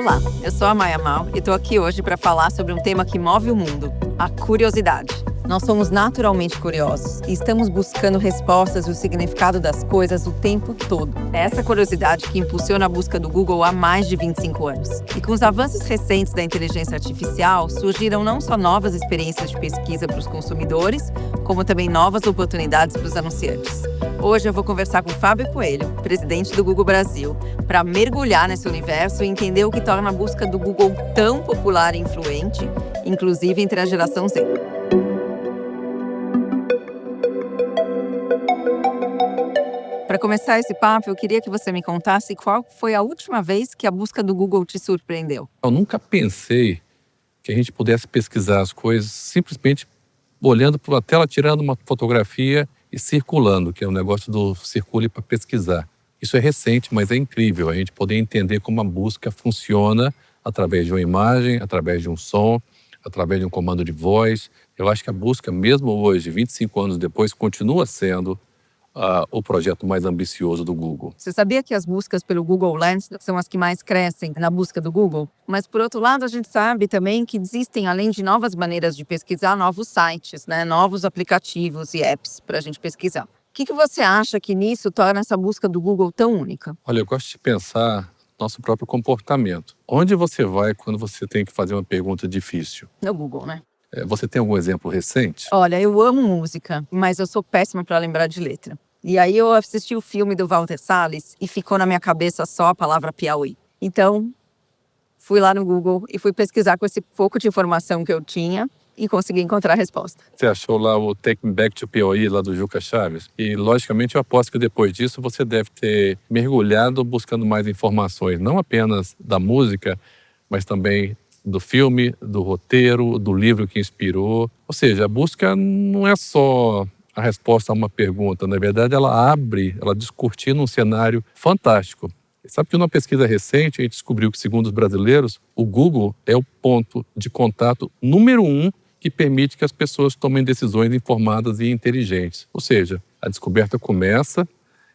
Olá, eu sou a Maia Mal e estou aqui hoje para falar sobre um tema que move o mundo, a curiosidade. Nós somos naturalmente curiosos e estamos buscando respostas e o significado das coisas o tempo todo. É essa curiosidade que impulsiona a busca do Google há mais de 25 anos. E com os avanços recentes da inteligência artificial, surgiram não só novas experiências de pesquisa para os consumidores, como também novas oportunidades para os anunciantes. Hoje eu vou conversar com Fábio Coelho, presidente do Google Brasil, para mergulhar nesse universo e entender o que torna a busca do Google tão popular e influente, inclusive entre a geração Z. Para começar esse papo, eu queria que você me contasse qual foi a última vez que a busca do Google te surpreendeu. Eu nunca pensei que a gente pudesse pesquisar as coisas simplesmente olhando para a tela, tirando uma fotografia e circulando, que é o negócio do circule para pesquisar. Isso é recente, mas é incrível a gente poder entender como a busca funciona através de uma imagem, através de um som, através de um comando de voz. Eu acho que a busca, mesmo hoje, 25 anos depois, continua sendo o projeto mais ambicioso do Google. Você sabia que as buscas pelo Google Lens são as que mais crescem na busca do Google? Mas, por outro lado, a gente sabe também que existem, além de novas maneiras de pesquisar, novos sites, novos aplicativos e apps para a gente pesquisar. O que você acha que nisso torna essa busca do Google tão única? Olha, eu gosto de pensar nosso próprio comportamento. Onde você vai quando você tem que fazer uma pergunta difícil? No Google, né? Você tem algum exemplo recente? Olha, eu amo música, mas eu sou péssima para lembrar de letra. E aí eu assisti o filme do Walter Salles e ficou na minha cabeça só a palavra Piauí. Então, fui lá no Google e fui pesquisar com esse pouco de informação que eu tinha e consegui encontrar a resposta. Você achou lá o Take Me Back to Piauí, lá do Juca Chaves? E, logicamente, eu aposto que depois disso você deve ter mergulhado buscando mais informações, não apenas da música, mas também do filme, do roteiro, do livro que inspirou. Ou seja, a busca não é só a resposta a uma pergunta. Na verdade, ela descortina um cenário fantástico. Sabe que numa pesquisa recente, a gente descobriu que, segundo os brasileiros, o Google é o ponto de contato número 1 que permite que as pessoas tomem decisões informadas e inteligentes. Ou seja, a descoberta começa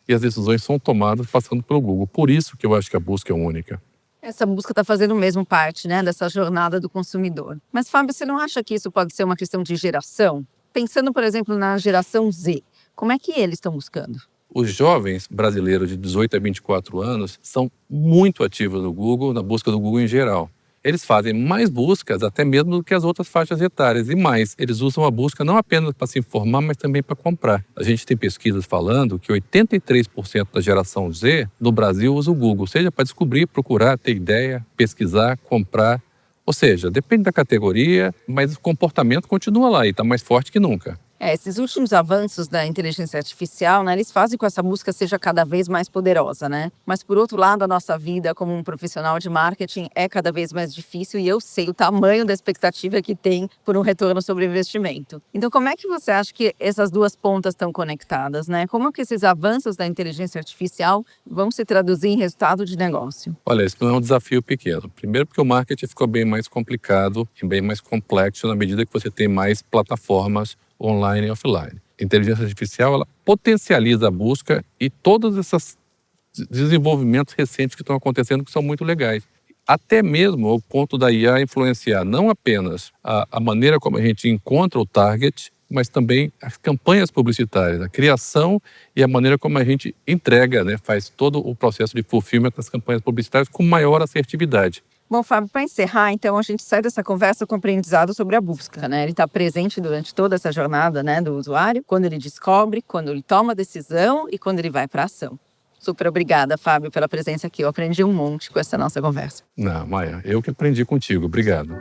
e as decisões são tomadas passando pelo Google. Por isso que eu acho que a busca é única. Essa busca está fazendo mesmo parte, dessa jornada do consumidor. Mas, Fábio, você não acha que isso pode ser uma questão de geração? Pensando, por exemplo, na geração Z, como é que eles estão buscando? Os jovens brasileiros de 18 a 24 anos são muito ativos no Google, na busca do Google em geral. Eles fazem mais buscas até mesmo do que as outras faixas etárias. E mais, eles usam a busca não apenas para se informar, mas também para comprar. A gente tem pesquisas falando que 83% da geração Z no Brasil usa o Google, seja para descobrir, procurar, ter ideia, pesquisar, comprar. Ou seja, depende da categoria, mas o comportamento continua lá e está mais forte que nunca. Esses últimos avanços da inteligência artificial, eles fazem com que essa busca seja cada vez mais poderosa, Mas, por outro lado, a nossa vida como um profissional de marketing é cada vez mais difícil e eu sei o tamanho da expectativa que tem por um retorno sobre investimento. Então, como é que você acha que essas duas pontas estão conectadas, Como que esses avanços da inteligência artificial vão se traduzir em resultado de negócio? Olha, isso não é um desafio pequeno. Primeiro porque o marketing ficou bem mais complicado e bem mais complexo na medida que você tem mais plataformas online e offline. A inteligência artificial, ela potencializa a busca e todos esses desenvolvimentos recentes que estão acontecendo que são muito legais. Até mesmo o ponto da IA influenciar não apenas a maneira como a gente encontra o target, mas também as campanhas publicitárias, a criação e a maneira como a gente entrega, faz todo o processo de fulfillment das campanhas publicitárias com maior assertividade. Bom, Fábio, para encerrar, então, a gente sai dessa conversa com aprendizado sobre a busca, Ele está presente durante toda essa jornada, do usuário, quando ele descobre, quando ele toma a decisão e quando ele vai para a ação. Super obrigada, Fábio, pela presença aqui. Eu aprendi um monte com essa nossa conversa. Não, Maia, eu que aprendi contigo. Obrigado.